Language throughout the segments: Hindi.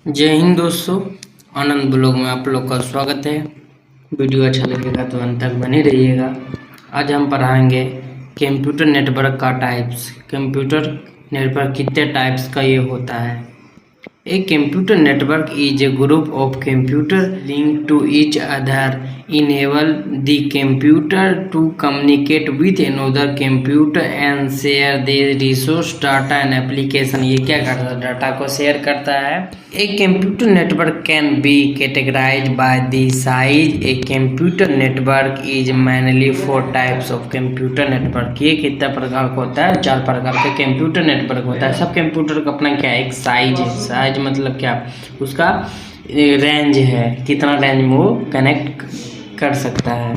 जय हिंद दोस्तों, आनंद ब्लॉग में आप लोग का स्वागत है। वीडियो अच्छा लगेगा तो अंत तक बने रहिएगा। आज हम पढ़ाएंगे कंप्यूटर नेटवर्क का टाइप्स। कंप्यूटर नेटवर्क कितने टाइप्स का ये होता है। A computer network is a group of computers linked to each other, enable the computer to communicate with another computer and share their resource, data and application। ये क्या करता है? डाटा को शेयर करता है। A computer network can be categorized by the size। A computer network is mainly four types of computer network। ये कितना प्रकार का होता है? 4 प्रकार का कंप्यूटर नेटवर्क होता है। सब कंप्यूटर का अपना क्या है? एक साइज है। साइज मतलब क्या? उसका रेंज है, कितना रेंज में वो कनेक्ट कर सकता है।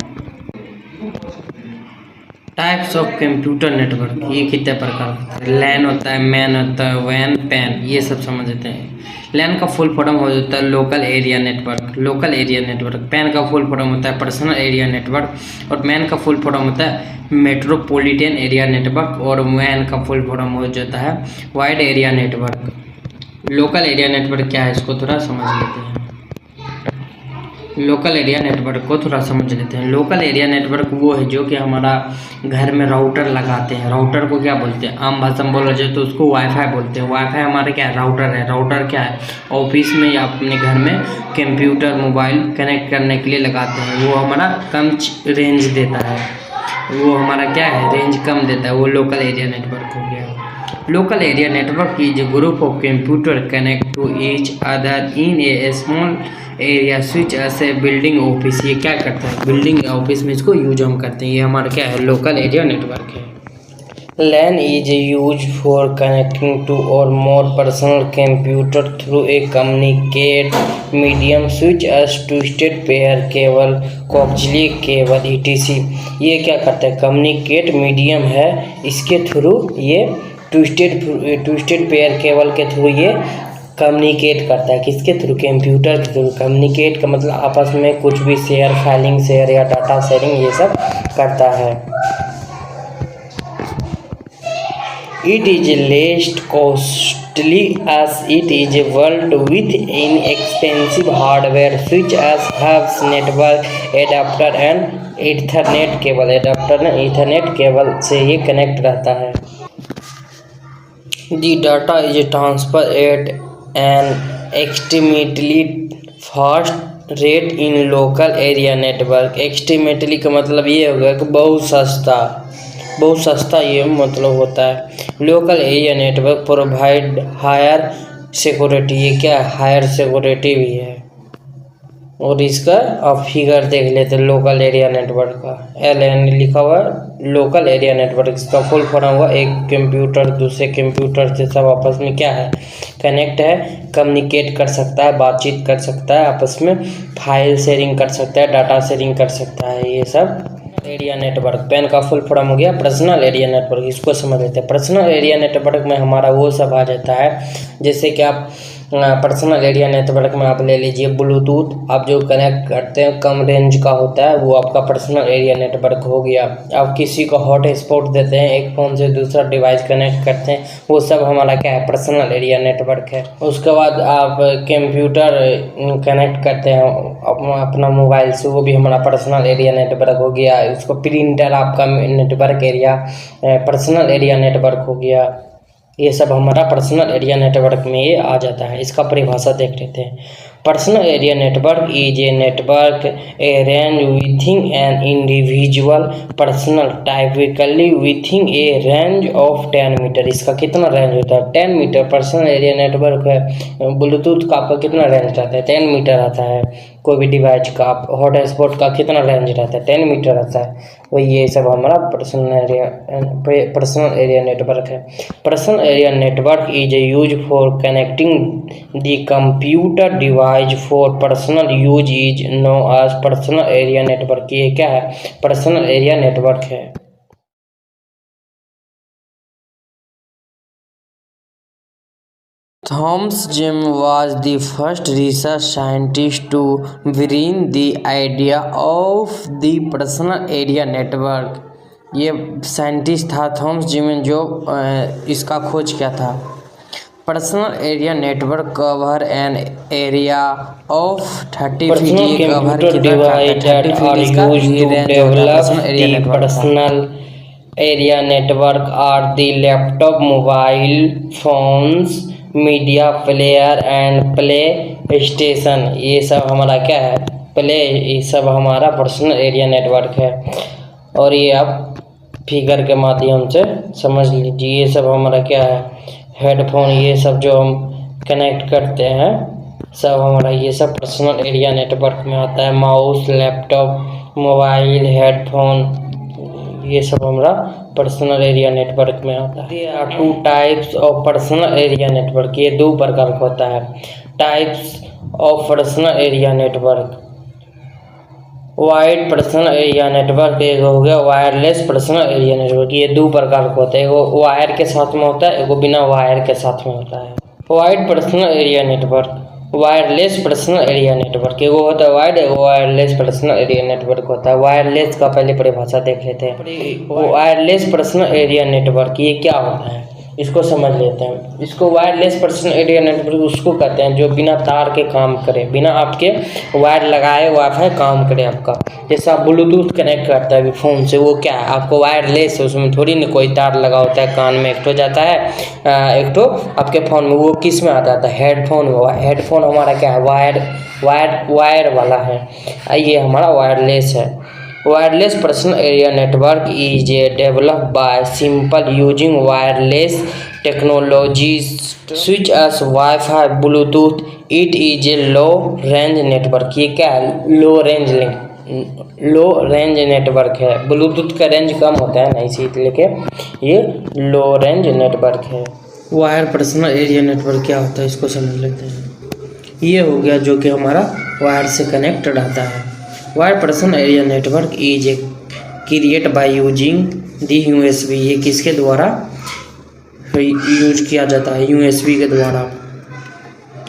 टाइप्स ऑफ कंप्यूटर नेटवर्क, ये कितने प्रकार होता है? लैन होता है, मैन होता है, वैन, पैन, ये सब समझ लेते हैं। लैन का फुल फॉर्म हो जाता है local area network, local area network. Pan का फुल फॉर्म होता है पर्सनल एरिया नेटवर्क। और मैन का फुल फॉर्म होता है मेट्रोपॉलिटन एरिया नेटवर्क। और वैन का फुल फॉर्म हो जाता है wide area network. Local area network क्या है, इसको थोड़ा समझ लेते हैं। लोकल एरिया नेटवर्क को थोड़ा समझ लेते हैं। लोकल एरिया नेटवर्क वो है जो कि हमारा घर में राउटर लगाते हैं। राउटर को क्या बोलते हैं? आम भाषा में बोला जाए तो उसको वाईफाई बोलते हैं। वाईफाई हमारे क्या है? राउटर है। राउटर क्या है? ऑफिस में या अपने घर में कंप्यूटर मोबाइल कनेक्ट करने के लिए लगाते हैं। वो हमारा कम रेंज देता है। वो हमारा क्या है? रेंज कम देता है। वो लोकल एरिया नेटवर्क हो गया। Local area network is a group of computers connect to each other in a small area such as a building office। ये क्या करता है? बिल्डिंग ऑफिस में इसको यूज हम करते हैं। ये हमारा क्या है? लोकल एरिया नेटवर्क है। LAN is used for connecting two or more personal computers through a communicate medium such as twisted pair cable, coaxial cable etc। ये क्या करता है? कम्युनिकेट मीडियम है, इसके थ्रू ये ट्विस्टेड पेयर केबल के थ्रू ये कम्युनिकेट करता है। किसके थ्रू? कंप्यूटर के थ्रू। कम्युनिकेट का मतलब आपस में कुछ भी शेयर, फाइलिंग शेयर या डाटा शेयरिंग ये सब करता है। It is least costly as it is world with inexpensive hardware switch as hubs, network adapter and ethernet cable. Adapter ने ईथरनेट केबल से ये कनेक्ट रहता है। The data is transferred at an extremely fast rate in local area network। एक्सट्रीमेटली का मतलब ये होगा कि बहुत सस्ता ये मतलब होता है। Local area network provide higher security. ये क्या? हायर सिक्योरिटी भी है। और इसका आप फिगर देख लेते हैं लोकल एरिया नेटवर्क का। LAN लिखा हुआ है लोकल एरिया नेटवर्क। इसका फुल फॉर्म हुआ एक कंप्यूटर दूसरे कंप्यूटर से सब आपस में क्या है? कनेक्ट है, कम्युनिकेट कर सकता है, बातचीत कर सकता है, आपस में फाइल शेयरिंग कर सकता है, डाटा शेयरिंग कर सकता है। ये सब एरिया नेटवर्क। पैन का फुल फॉर्म हो गया पर्सनल एरिया नेटवर्क। इसको समझ लेते हैं। पर्सनल एरिया नेटवर्क में हमारा वो सब आ जाता है जैसे कि आप पर्सनल एरिया नेटवर्क में आप ले लीजिए ब्लूटूथ। आप जो कनेक्ट करते हैं कम रेंज का होता है, वो आपका पर्सनल एरिया नेटवर्क हो गया। आप किसी को हॉट स्पॉट देते हैं, एक फ़ोन से दूसरा डिवाइस कनेक्ट करते हैं, वो सब हमारा क्या है? पर्सनल एरिया नेटवर्क है। उसके बाद आप कंप्यूटर कनेक्ट करते हैं अपना मोबाइल से, वो भी हमारा पर्सनल एरिया नेटवर्क हो गया। उसको प्रिंटर आपका network area personal area network हो गया। ये सब हमारा पर्सनल एरिया नेटवर्क में ये आ जाता है। इसका परिभाषा देख लेते हैं। Personal area network is a network a range within an individual personal typically within a range of 10 meter. इसका कितना रेंज होता है? 10 मीटर। पर्सनल एरिया नेटवर्क है। ब्लूटूथ का आपका कितना रेंज रहता है? 10 मीटर आता है। कोई भी डिवाइस का हॉटस्पॉट का कितना रेंज रहता है? 10 मीटर रहता है। वही ये सब हमारा पर्सनल एरिया नेटवर्क है। Personal area network is use for connecting the computer device for personal use is known as personal area network. ये क्या है? पर्सनल एरिया नेटवर्क है। Thomas James was the first research scientist to bring the idea of the personal area network। ये साइंटिस्ट था थॉमस जेम्स जो इसका खोज किया था। Personal area network cover an area of 30 feet. ये कवर कितना करता है? 30 फीट इसका ये रेंज होता है personal area network. Personal area network are the laptop, mobile phones, media player and PlayStation. ये सब हमारा क्या है? प्ले, ये सब हमारा पर्सनल एरिया नेटवर्क है। और ये आप फिगर के माध्यम से समझ लीजिए। ये सब हमारा क्या है? हेडफोन, ये सब जो हम कनेक्ट करते हैं सब हमारा ये सब पर्सनल एरिया नेटवर्क में आता है। माउस, लैपटॉप, मोबाइल, हेडफोन, ये सब हमारा पर्सनल एरिया नेटवर्क में आता है। There are 2 types of personal area network. ये 2 प्रकार का होता है। Types of personal area network. Wide personal area network एक हो गया, वायरलेस पर्सनल एरिया नेटवर्क। ये 2 प्रकार का होता है। एगो वायर के साथ में होता है, एगो बिना वायर के साथ में होता है। Wide personal area network, wireless personal area network. एगो होता है वाइड, एगो वायरलेस पर्सनल एरिया नेटवर्क होता है। वायरलेस का पहले परिभाषा देख लेते हैं। वायरलेस पर्सनल एरिया नेटवर्क ये क्या होता है इसको समझ लेते हैं। इसको वायरलेस पर्सनल एरिया नेटवर्क उसको कहते हैं जो बिना तार के काम करे, बिना आपके वायर लगाए वाईफाई काम करे आपका। जैसे आप ब्लूटूथ कनेक्ट करता है फ़ोन से, वो क्या है? आपको वायरलेस है, उसमें थोड़ी ना कोई तार लगा होता है। कान में एक तो जाता है, एक तो आपके फ़ोन में। वो किस में आता है? हेडफोन में। हेडफोन हमारा क्या है? वायर वाला है। ये हमारा वायरलेस है। Wireless personal area network is developed by simple using wireless technologies such as Wi-Fi, Bluetooth. It is a low range network. ये क्या है? लो रेंज नेटवर्क है। ब्लूटूथ का रेंज कम होता है ना, इसीलिए के ये लो रेंज नेटवर्क है। वायर पर्सनल एरिया नेटवर्क क्या होता है इसको समझ लेते हैं। ये हो गया जो कि हमारा वायर से कनेक्ट रहता है। Wire personal area network is create by using the USB। ये किसके द्वारा यूज किया जाता है? USB के द्वारा।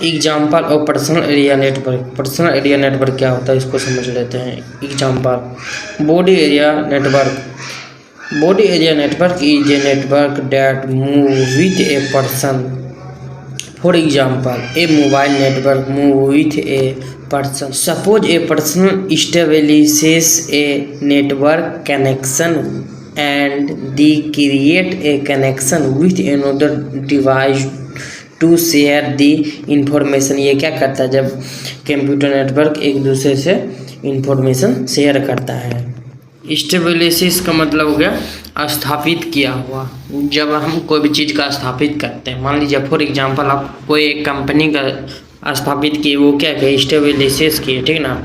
Example of personal area network. Personal area network क्या होता है इसको समझ लेते हैं। Example, body area network. Body area network is a network that move with a person. For example, a mobile network move with a person. Suppose a person establishes a network connection and they create a connection with another device to share the information. ये क्या करता है? जब कंप्यूटर नेटवर्क एक दूसरे से इंफॉर्मेशन शेयर करता है। स्टेबलिसिस का मतलब हो गया स्थापित किया हुआ। जब हम कोई भी चीज़ का स्थापित करते हैं, मान लीजिए फॉर एग्जांपल आप कोई एक कंपनी का स्थापित किए, वो क्या किए? स्टेबलिसिस किए, ठीक ना।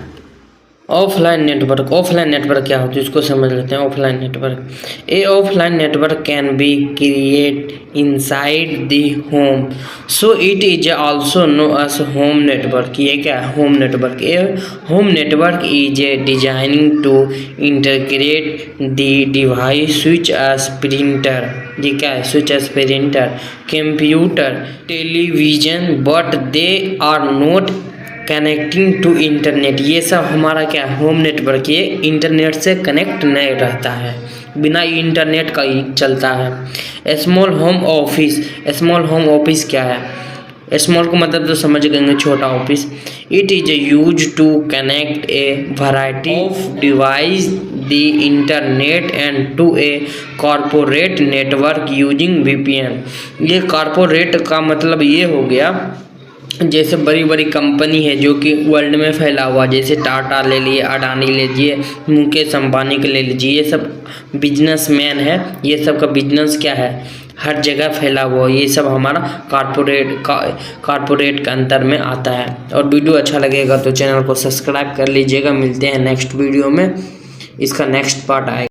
Offline network. ऑफलाइन नेटवर्क क्या होता है इसको समझ लेते हैं। Offline network, a offline network can be create inside the home, so it is also known as home network. ये क्या है? Home network. A home network is a designing to integrate the device switch as printer. ये क्या है? Switch as printer, computer, television, but they are not connecting to internet. ये सब हमारा क्या है? Home network. ये इंटरनेट से कनेक्ट नहीं रहता है, बिना इंटरनेट का ही चलता है। Small home office. Small home office क्या है? स्मॉल को मतलब तो समझ गए, छोटा office. It is use to connect a variety of device the internet and to a corporate network using VPN। ये कॉरपोरेट का मतलब ये हो गया जैसे बड़ी बड़ी कंपनी है जो कि वर्ल्ड में फैला हुआ, जैसे टाटा ले लिए, अडानी ले लीजिए, मुकेश अंबानी के ले लीजिए। ये सब बिजनेसमैन है, ये सब का बिजनेस क्या है? हर जगह फैला हुआ। ये सब हमारा कॉरपोरेट के अंतर में आता है। और वीडियो अच्छा लगेगा तो चैनल को सब्सक्राइब कर लीजिएगा। मिलते हैं नेक्स्ट वीडियो में, इसका नेक्स्ट पार्ट आएगा।